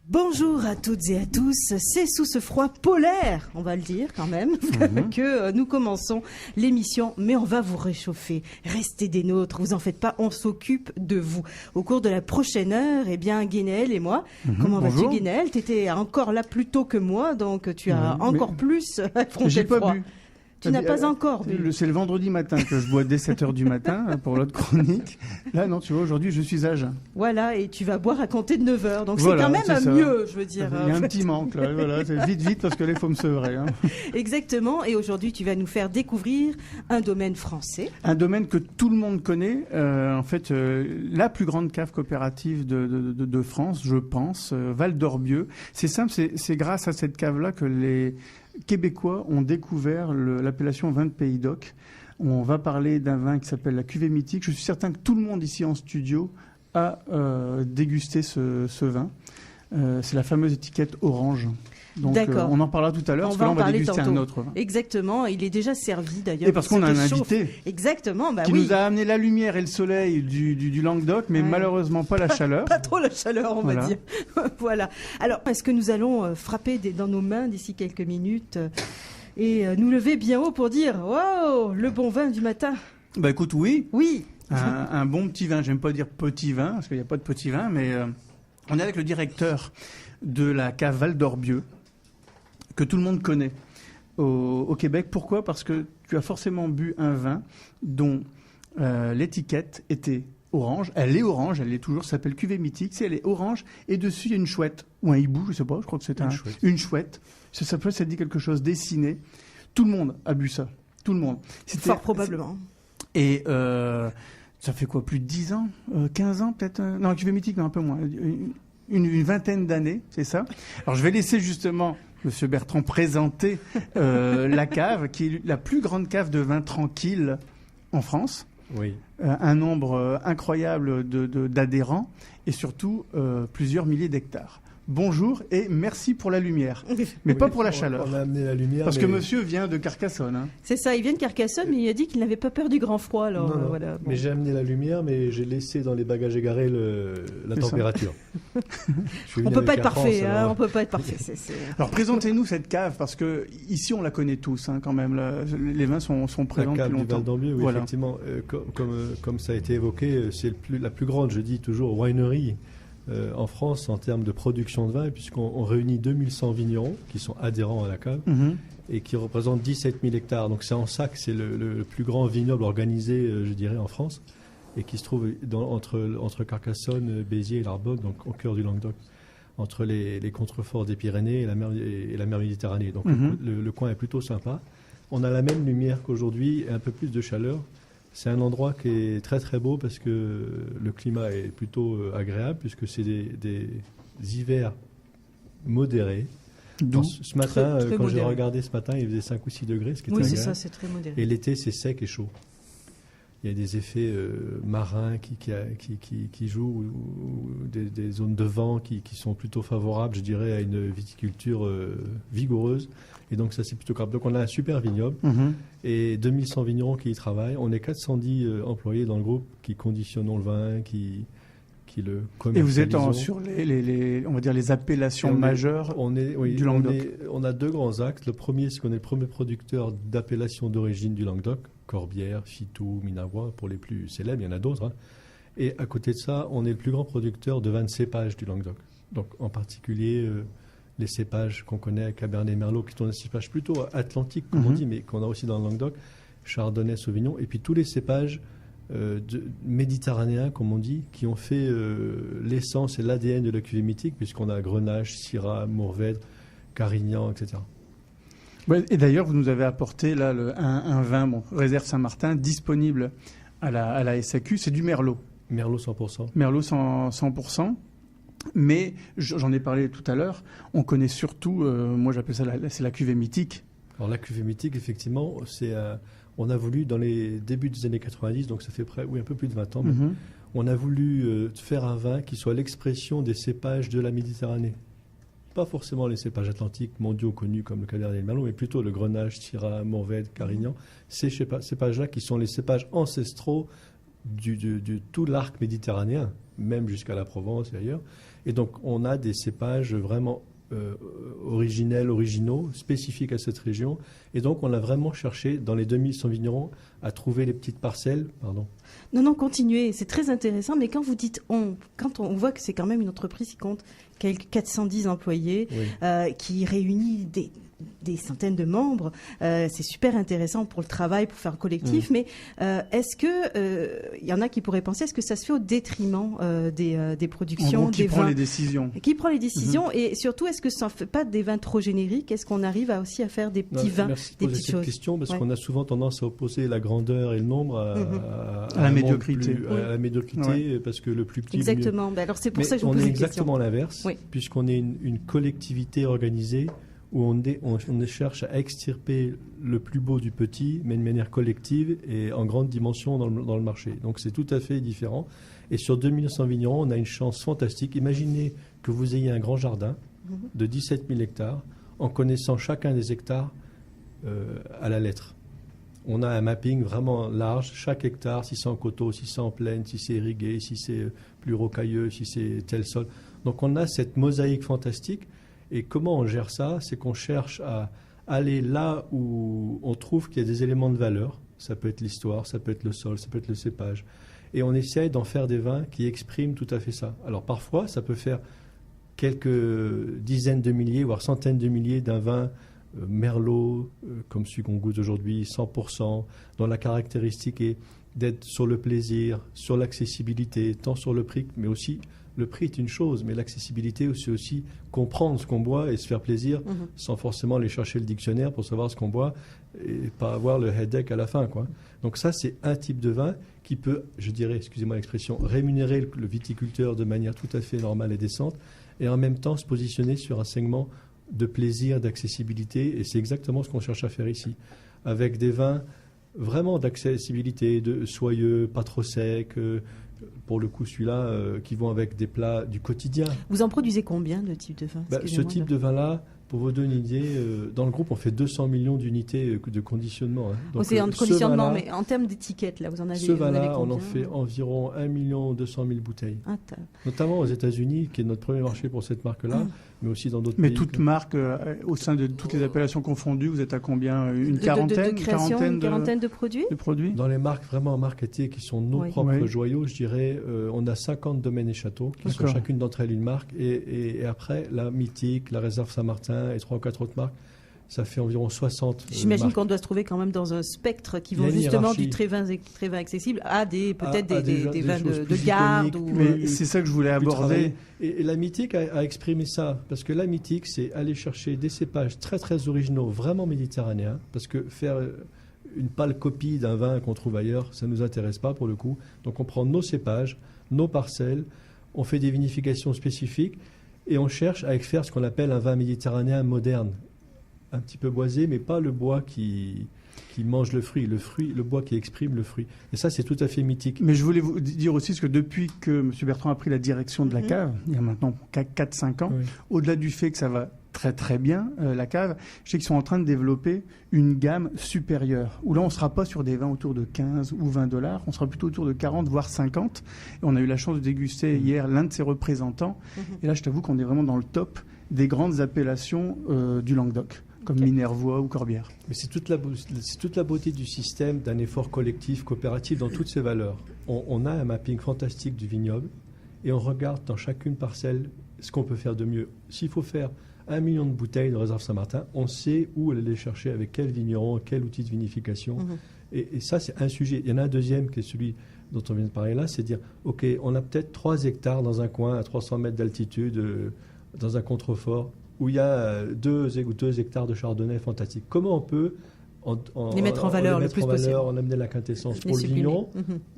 Bonjour à toutes et à tous, c'est sous ce froid polaire, on va le dire quand même, que nous commençons l'émission, mais on va vous réchauffer, restez des nôtres, vous en faites pas, on s'occupe de vous. Au cours de la prochaine heure, eh bien Guénel et moi, comment vas-tu Guénel? Tu étais encore là plus tôt que moi, donc tu as encore plus affronté le froid. Pas bu. Tu n'as pas encore bu. C'est le vendredi matin que je bois dès 7h du matin pour l'autre chronique. Là, non, tu vois, aujourd'hui, je suis à jeun. Voilà, et tu vas boire à compter de 9h. Donc voilà, c'est quand même mieux, je veux dire. Il y a un petit manque, là. Voilà, c'est vite, parce que là, il faut me sevrer. Hein. Exactement, et aujourd'hui, tu vas nous faire découvrir un domaine français. Un domaine que tout le monde connaît. En fait, la plus grande cave coopérative de France, je pense, Val d'Orbieu. C'est simple, c'est grâce à cette cave-là que les Québécois ont découvert l'appellation vin de Pays d'Oc. On va parler d'un vin qui s'appelle la cuvée mythique. Je suis certain que tout le monde ici en studio a dégusté ce vin. C'est la fameuse étiquette orange. Donc, on en parlera tout à l'heure, parce que là, on va déguster un autre vin. Exactement, il est déjà servi d'ailleurs. Et parce qu'on a un invité. Exactement, qui nous a amené la lumière et le soleil du Languedoc, mais malheureusement pas la chaleur. Pas trop la chaleur, on va dire. Voilà. Alors, est-ce que nous allons frapper dans nos mains d'ici quelques minutes et nous lever bien haut pour dire « Wow, le bon vin du matin ». Bah écoute, oui. Oui. Un bon petit vin, j'aime pas dire petit vin, parce qu'il n'y a pas de petit vin, mais on est avec le directeur de la cave Val d'Orbieu, que tout le monde connaît au Québec. Pourquoi ? Parce que tu as forcément bu un vin dont l'étiquette était orange. Elle est orange, elle est toujours, ça s'appelle cuvée mythique. Elle est orange et dessus il y a une chouette ou un hibou, je sais pas, je crois que c'est une chouette. Ça dit quelque chose, dessiné. Tout le monde a bu ça. Tout le monde. Fort probablement. Et ça fait quoi, plus de 10 ans 15 ans peut-être Non, cuvée mythique, non, un peu moins. Une vingtaine d'années, c'est ça. Alors je vais laisser justement Monsieur Bertrand présenter la cave, qui est la plus grande cave de vin tranquille en France. Oui. Un nombre incroyable d'adhérents et surtout plusieurs milliers d'hectares. Bonjour et merci pour la lumière, mais pas pour la chaleur. On a amené la lumière. Parce que monsieur vient de Carcassonne. Hein. C'est ça, il vient de Carcassone, mais il a dit qu'il n'avait pas peur du grand froid. Alors, non. Voilà, bon. Mais j'ai amené la lumière, mais j'ai laissé dans les bagages égarés la température. On peut pas être parfait, hein, on peut pas être parfait. Alors présentez-nous cette cave, parce que ici on la connaît tous, hein, quand même. Les vins sont présents depuis longtemps. La cave du Val d'Orbieu, oui, voilà. Effectivement, comme ça a été évoqué, c'est la plus grande, je dis toujours, winery en France en termes de production de vin, puisqu'on réunit 2100 vignerons qui sont adhérents à la cave et qui représentent 17 000 hectares. Donc c'est en ça que c'est le plus grand vignoble organisé, je dirais, en France, et qui se trouve entre Carcassonne, Béziers et l'Arbonne, donc au cœur du Languedoc, entre les contreforts des Pyrénées et la mer Méditerranée. Donc le coin est plutôt sympa. On a la même lumière qu'aujourd'hui et un peu plus de chaleur. C'est un endroit qui est très très beau parce que le climat est plutôt agréable, puisque c'est des hivers modérés. Ce matin, très quand j'ai modéré. Regardé ce matin, il faisait 5 ou 6 degrés, ce qui est oui, très c'est agréable. ça, c'est très modéré. Et l'été, c'est sec et chaud. Il y a des effets marins qui jouent, ou des zones de vent qui sont plutôt favorables, je dirais, à une viticulture vigoureuse. Et donc ça, c'est plutôt grave. Donc on a un super vignoble et 2100 vignerons qui y travaillent. On est 410 employés dans le groupe qui conditionnons le vin, qui le commercialisons. Et vous êtes sur on va dire les appellations majeures du Languedoc. On a deux grands axes. Le premier, c'est qu'on est le premier producteur d'appellations d'origine du Languedoc. Corbière, Fitou, Minavois, pour les plus célèbres, il y en a d'autres. Hein. Et à côté de ça, on est le plus grand producteur de vins de cépages du Languedoc. Donc en particulier les cépages qu'on connaît, Cabernet Merlot, qui sont des cépages plutôt atlantiques, comme on dit, mais qu'on a aussi dans le Languedoc, Chardonnay, Sauvignon, et puis tous les cépages méditerranéens, comme on dit, qui ont fait l'essence et l'ADN de la cuvée mythique, puisqu'on a Grenache, Syrah, Mourvèdre, Carignan, etc. Ouais, et d'ailleurs, vous nous avez apporté là un vin, Réserve Saint-Martin, disponible à la SAQ. C'est du Merlot. Merlot 100%. Merlot 100%. Mais j'en ai parlé tout à l'heure. On connaît surtout, moi j'appelle ça c'est la cuvée mythique. Alors la cuvée mythique, effectivement, on a voulu dans les débuts des années 90, donc ça fait un peu plus de 20 ans. On a voulu faire un vin qui soit l'expression des cépages de la Méditerranée. pas forcément les cépages atlantiques mondiaux connus comme le Cabernet et le Merlot, mais plutôt le Grenache, Syrah, Mourvèdre, Carignan. Ces cépages-là qui sont les cépages ancestraux de tout l'arc méditerranéen, même jusqu'à la Provence et ailleurs. Et donc, on a des cépages vraiment originels, originaux, spécifiques à cette région. Et donc, on a vraiment cherché, dans les 2100 vignerons, à trouver les petites parcelles. Pardon. Non, continuez. C'est très intéressant. Mais quand vous dites quand on voit que c'est quand même une entreprise qui compte quelques 410 employés, oui. Qui réunit des centaines de membres, c'est super intéressant pour le travail, pour faire collectif, mais est-ce que il y en a qui pourraient penser, est-ce que ça se fait au détriment des productions, des vins ? Qui prend les décisions ? Qui prend les décisions et surtout, est-ce que ça ne fait pas des vins trop génériques ? Est-ce qu'on arrive aussi à faire des petits vins, des petites choses ? Question parce qu'on a souvent tendance à opposer la grandeur et le nombre à la médiocrité. À la médiocrité, parce que le plus petit. Exactement. Le mieux. Alors c'est pour ça que je vous pose la question. On est exactement l'inverse, puisqu'on est une collectivité organisée où on cherche à extirper le plus beau du petit, mais de manière collective et en grande dimension dans le marché. Donc c'est tout à fait différent. Et sur 2100 vignerons, on a une chance fantastique. Imaginez que vous ayez un grand jardin de 17 000 hectares, en connaissant chacun des hectares à la lettre. On a un mapping vraiment large, chaque hectare, si c'est en coteau, si c'est en plaine, si c'est irrigué, si c'est plus rocailleux, si c'est tel sol. Donc on a cette mosaïque fantastique. Et comment on gère ça ? C'est qu'on cherche à aller là où on trouve qu'il y a des éléments de valeur. Ça peut être l'histoire, ça peut être le sol, ça peut être le cépage. Et on essaye d'en faire des vins qui expriment tout à fait ça. Alors parfois, ça peut faire quelques dizaines de milliers, voire centaines de milliers d'un vin Merlot, comme celui qu'on goûte aujourd'hui, 100%, dont la caractéristique est d'être sur le plaisir, sur l'accessibilité, tant sur le prix, mais aussi... Le prix est une chose, mais l'accessibilité, c'est aussi comprendre ce qu'on boit et se faire plaisir sans forcément aller chercher le dictionnaire pour savoir ce qu'on boit et pas avoir le headache à la fin, quoi. Donc ça, c'est un type de vin qui peut, je dirais, excusez-moi l'expression, rémunérer le viticulteur de manière tout à fait normale et décente et en même temps se positionner sur un segment de plaisir, d'accessibilité. Et c'est exactement ce qu'on cherche à faire ici, avec des vins vraiment d'accessibilité, de soyeux, pas trop secs, pour le coup, celui-là, qui vont avec des plats du quotidien. Vous en produisez combien de types de vins ? Ce type de vin-là, pour vous donner une idée, dans le groupe, on fait 200 millions d'unités de conditionnement. Donc, c'est en conditionnement, mais en termes d'étiquettes, là, vous en avez combien ? Ce vin-là, on en fait environ 1 200 000 bouteilles. Notamment aux États-Unis, qui est notre premier marché pour cette marque-là, mais aussi dans d'autres pays. Mais toute marque, au sein de toutes les appellations confondues, vous êtes à combien ? Une quarantaine de produits Dans les marques vraiment marketées, qui sont nos propres joyaux, je dirais, on a 50 domaines et châteaux, qui sont chacune d'entre elles une marque. Et après, la Mythique, la Réserve Saint-Martin et 3 ou 4 autres marques, ça fait environ 60 J'imagine qu'on doit se trouver quand même dans un spectre qui vont justement du très vin accessible à des vins de garde. Mais c'est ça que je voulais aborder. Et la Mythique a exprimé ça, parce que la Mythique, c'est aller chercher des cépages très très originaux, vraiment méditerranéens, parce que faire une pâle copie d'un vin qu'on trouve ailleurs, ça ne nous intéresse pas pour le coup. Donc on prend nos cépages, nos parcelles, on fait des vinifications spécifiques, et on cherche à faire ce qu'on appelle un vin méditerranéen moderne. Un petit peu boisé, mais pas le bois qui mange le fruit, le bois qui exprime le fruit. Et ça, c'est tout à fait mythique. Mais je voulais vous dire aussi, parce que depuis que M. Bertrand a pris la direction de la cave, il y a maintenant 4-5 ans, au-delà du fait que ça va très très bien, la cave, je sais qu'ils sont en train de développer une gamme supérieure, où là on ne sera pas sur des vins autour de 15 ou 20 $, on sera plutôt autour de 40, voire 50. Et on a eu la chance de déguster hier l'un de ses représentants. Et là, je t'avoue qu'on est vraiment dans le top des grandes appellations du Languedoc, comme Minervois ou Corbière. Mais c'est toute la beauté du système, d'un effort collectif, coopératif dans toutes ses valeurs. On a un mapping fantastique du vignoble et on regarde dans chacune parcelle ce qu'on peut faire de mieux. S'il faut faire 1 million de bouteilles de Réserve Saint-Martin, on sait où aller les chercher, avec quel vigneron, quel outil de vinification. Et ça, c'est un sujet. Il y en a un deuxième qui est celui dont on vient de parler là, c'est dire, OK, on a peut-être 3 hectares dans un coin à 300 mètres d'altitude, dans un contrefort, où il y a 2 hectares de chardonnay fantastique. Comment on peut les mettre en valeur le plus possible, en amener la quintessence pour le vigneron,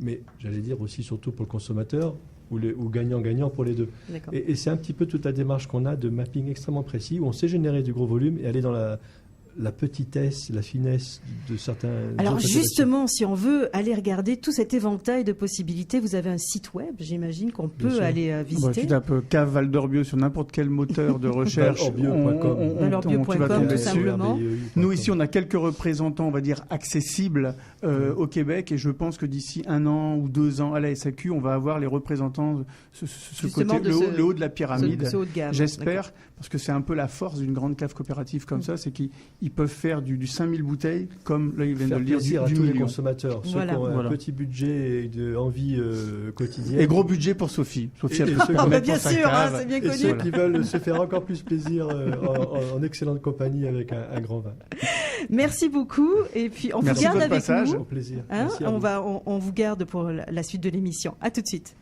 mais j'allais dire aussi surtout pour le consommateur, ou gagnant-gagnant pour les deux. Et c'est un petit peu toute la démarche qu'on a de mapping extrêmement précis, où on sait générer du gros volume et aller dans la petitesse, la finesse de certains... Alors autres justement, si on veut aller regarder tout cet éventail de possibilités, vous avez un site web, j'imagine, qu'on peut sûr. aller visiter. Tu tapes cave Val d'Orbieu sur n'importe quel moteur de recherche. valorbieu.com. Valorbieu.com, tu vas tomber tout dessus. simplement. Nous, ici, on a quelques représentants, on va dire, accessibles au Québec. Et je pense que d'ici 1 an ou 2 ans, à la SAQ, on va avoir les représentants, ce Justement, côté, le haut de la pyramide. Ce haut de gamme. J'espère, parce que c'est un peu la force d'une grande cave coopérative comme ça, c'est qu'ils peuvent faire du 5000 bouteilles, comme là, ils viennent de le dire, plaisir à du tous les million. consommateurs, ceux Voilà. qui ont un Voilà. petit budget et de envie quotidienne. Et gros budget pour Sophie. Sophie, elle Et peut ceux se qui- permettre bien pour sa sûr, hein, cave. c'est bien Et connu. ceux qui veulent se faire encore plus plaisir en excellente compagnie avec un grand vin. Merci beaucoup. Et puis, on vous Merci garde de votre avec passage. nous. Au plaisir. Hein, Merci à vous. on vous garde pour la suite de l'émission. À tout de suite.